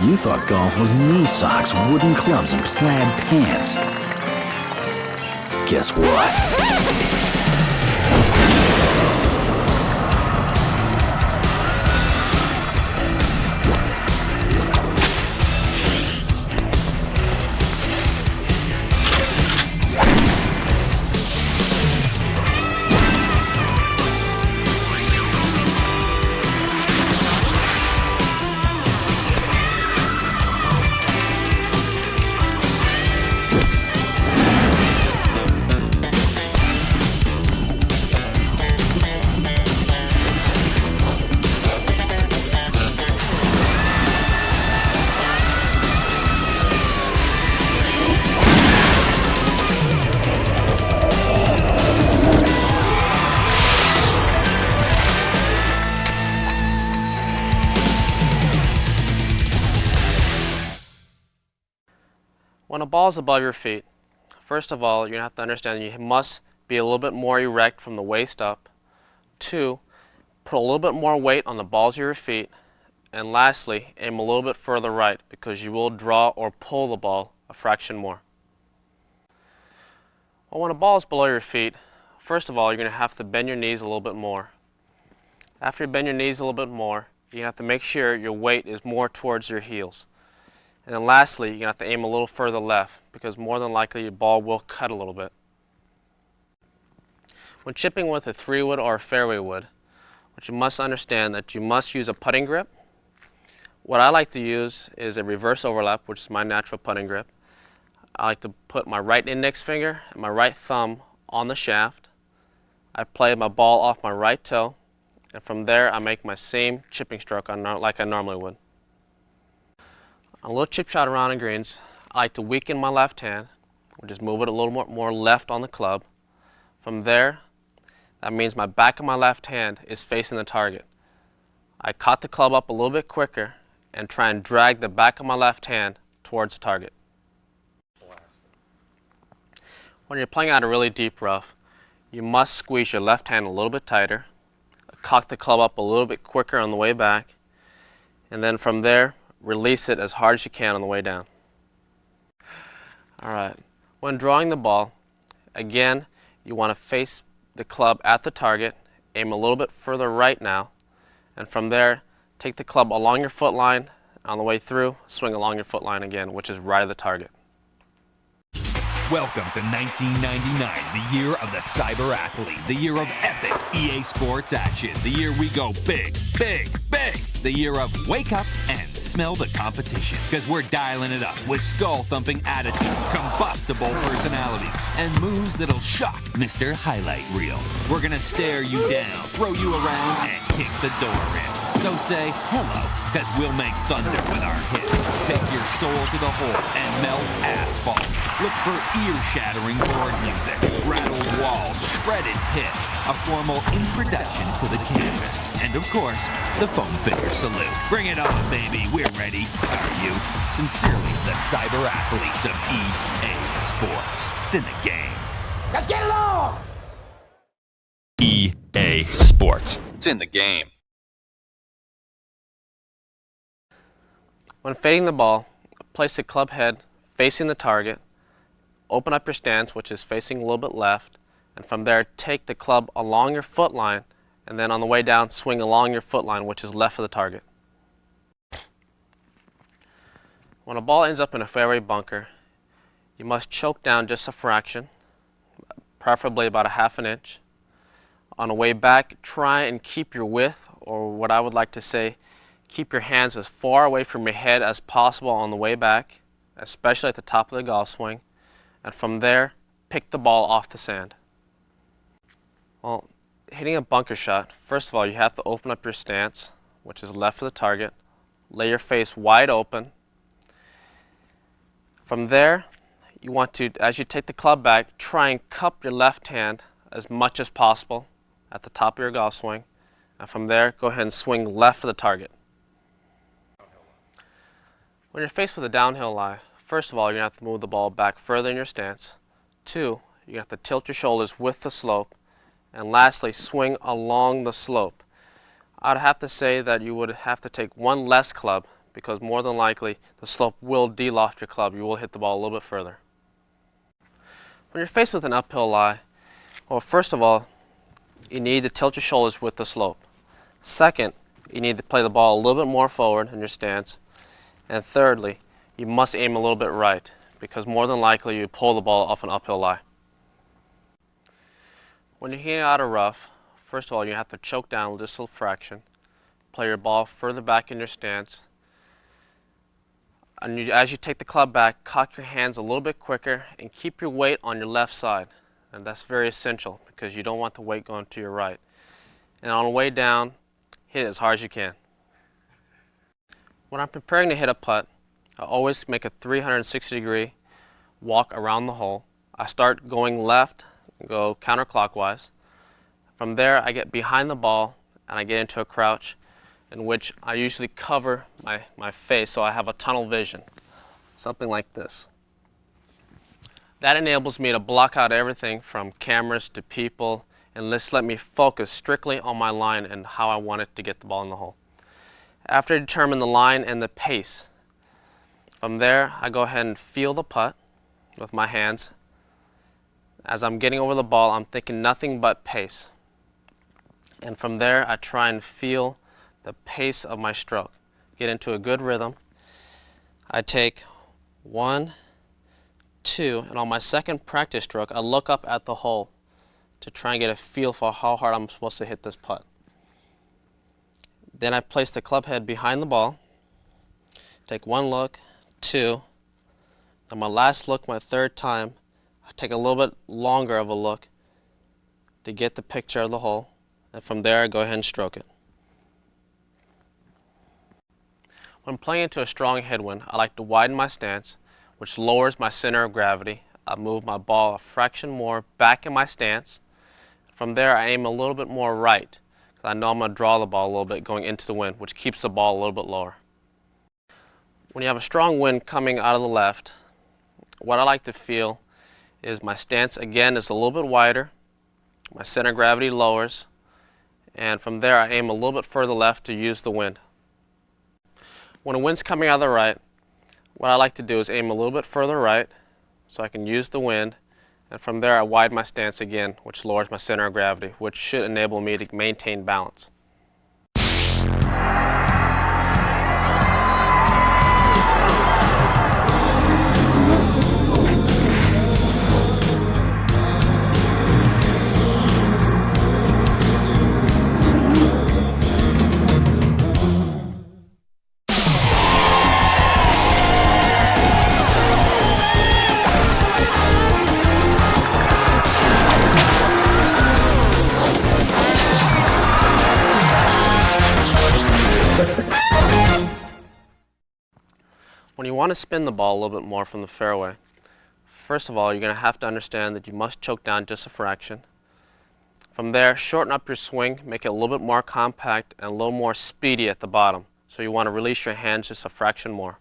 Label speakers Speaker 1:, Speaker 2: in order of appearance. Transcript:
Speaker 1: You thought golf was knee socks, wooden clubs, and plaid pants. Guess what?
Speaker 2: When a ball is above your feet, first of all, you're going to have to understand you must be a little bit more erect from the waist up. 2, put a little bit more weight on the balls of your feet. And lastly, aim a little bit further right because you will draw or pull the ball a fraction more. Well, when a ball is below your feet, first of all, you're going to have to bend your knees a little bit more. After you bend your knees a little bit more, you have to make sure your weight is more towards your heels. And then lastly, you're going to have to aim a little further left because more than likely your ball will cut a little bit. When chipping with a 3-wood or a fairway wood, what you must understand that you must use a putting grip. What I like to use is a reverse overlap, which is my natural putting grip. I like to put my right index finger and my right thumb on the shaft. I play my ball off my right toe, and from there I make my same chipping stroke like I normally would. On a little chip shot around in greens, I like to weaken my left hand, or just move it a little more left on the club. From there, that means my back of my left hand is facing the target. I cock the club up a little bit quicker and try and drag the back of my left hand towards the target. When you're playing out a really deep rough, you must squeeze your left hand a little bit tighter, cock the club up a little bit quicker on the way back, and then from there, release it as hard as you can on the way down. Alright, when drawing the ball, again, you want to face the club at the target, aim a little bit further right now, and from there, take the club along your foot line, on the way through, swing along your foot line again, which is right of the target.
Speaker 3: Welcome to 1999, the year of the cyber athlete, the year of epic EA Sports action, the year we go big, big, big, the year of wake up and smell the competition, because we're dialing it up with skull-thumping attitudes, combustible personalities, and moves that'll shock Mr. Highlight Reel. We're gonna stare you down, throw you around, and kick the door in. So say hello, because we'll make thunder with our hits. Take your soul to the hole and melt asphalt. Look for ear-shattering board music, rattled walls, shredded pitch, a formal introduction to the canvas, and of course, the foam finger salute. Bring it on, baby. We're ready. Are you? Sincerely, the cyber athletes of EA Sports. It's in the game.
Speaker 4: Let's get it on!
Speaker 3: EA Sports. It's in the game.
Speaker 2: When fading the ball, place the club head facing the target, open up your stance, which is facing a little bit left, and from there take the club along your foot line, and then on the way down swing along your foot line, which is left of the target. When a ball ends up in a fairway bunker, you must choke down just a fraction, preferably about a half an inch. On the way back, try and keep your width, or what I would like to say, keep your hands as far away from your head as possible on the way back, especially at the top of the golf swing, and from there, pick the ball off the sand. Well, hitting a bunker shot, first of all, you have to open up your stance, which is left of the target, lay your face wide open. From there, you want to, as you take the club back, try and cup your left hand as much as possible at the top of your golf swing, and from there, go ahead and swing left of the target. When you're faced with a downhill lie, first of all, you're going to have to move the ball back further in your stance. 2, you're going to have to tilt your shoulders with the slope. And lastly, swing along the slope. I'd have to say that you would have to take one less club because more than likely the slope will de-loft your club. You will hit the ball a little bit further. When you're faced with an uphill lie, well, first of all, you need to tilt your shoulders with the slope. Second, you need to play the ball a little bit more forward in your stance. And thirdly, you must aim a little bit right, because more than likely you pull the ball off an uphill lie. When you're hitting out of rough, first of all, you have to choke down just a fraction, play your ball further back in your stance, and as you take the club back, cock your hands a little bit quicker and keep your weight on your left side. And that's very essential because you don't want the weight going to your right. And on the way down, hit it as hard as you can. When I'm preparing to hit a putt, I always make a 360-degree walk around the hole. I start going left and go counterclockwise. From there, I get behind the ball and I get into a crouch in which I usually cover my face so I have a tunnel vision, something like this. That enables me to block out everything from cameras to people and just let me focus strictly on my line and how I want it to get the ball in the hole. After I determine the line and the pace, from there I go ahead and feel the putt with my hands. As I'm getting over the ball, I'm thinking nothing but pace. And from there I try and feel the pace of my stroke. Get into a good rhythm. I take 1, 2, and on my second practice stroke, I look up at the hole to try and get a feel for how hard I'm supposed to hit this putt. Then I place the club head behind the ball, take 1 look, 2, and my last look, my third time, I take a little bit longer of a look to get the picture of the hole, and from there I go ahead and stroke it. When playing into a strong headwind, I like to widen my stance, which lowers my center of gravity. I move my ball a fraction more back in my stance. From there, I aim a little bit more right, because I know I'm going to draw the ball a little bit going into the wind, which keeps the ball a little bit lower. When you have a strong wind coming out of the left, what I like to feel is my stance again is a little bit wider, my center of gravity lowers, and from there I aim a little bit further left to use the wind. When the wind's coming out of the right, what I like to do is aim a little bit further right so I can use the wind, and from there I widen my stance again, which lowers my center of gravity, which should enable me to maintain balance. When you want to spin the ball a little bit more from the fairway, first of all, you're going to have to understand that you must choke down just a fraction. From there, shorten up your swing, make it a little bit more compact and a little more speedy at the bottom. So you want to release your hands just a fraction more.